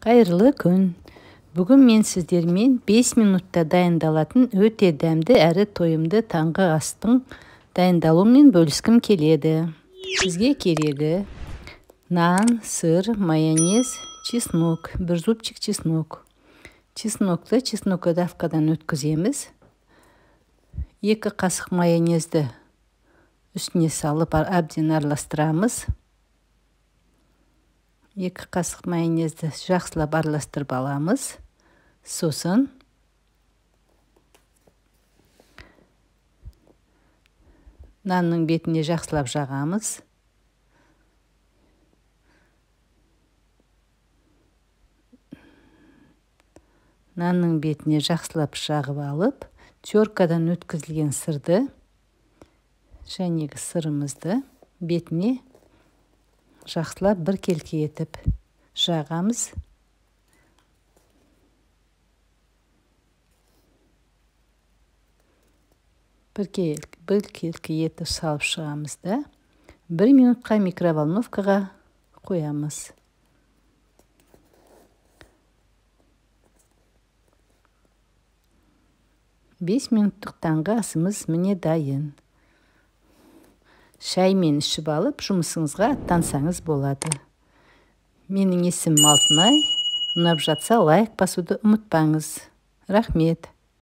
Қайырлы күн. Бүгін мен сіздермен 5 минутта дайындалатын өте дәмді әрі тойымды таңғы астың дайындалуымен бөліскім келеді. Сізге керегі: нан, сыр, майонез, чеснок, бір зубчик чеснок. Чеснокты чеснокодавкадан өткіземіз. 2 қасық майонезді үстіне салып әбден араластырамыз. 2 қасық майонезді жақсылап араластырып аламыз. Сосын нанның бетіне жақсылап жағамыз. Нанның бетіне жақсылап жағып алып, теркадан өткізілген сырды және сырымызды бетіне жақсылап бір келке етіп жағамыз. Бір келке етіп салып шығамыз да 1 минутқа микроволновкаға қоямыз. Бес минуттық таңғы асымыз міне дайын. Шаймен ішіп алып, жұмысыңызға аттансаңыз болады. Менің есімім Алтынай. Ұнап жатса лайк басуды ұмытпаңыз. Рахмет.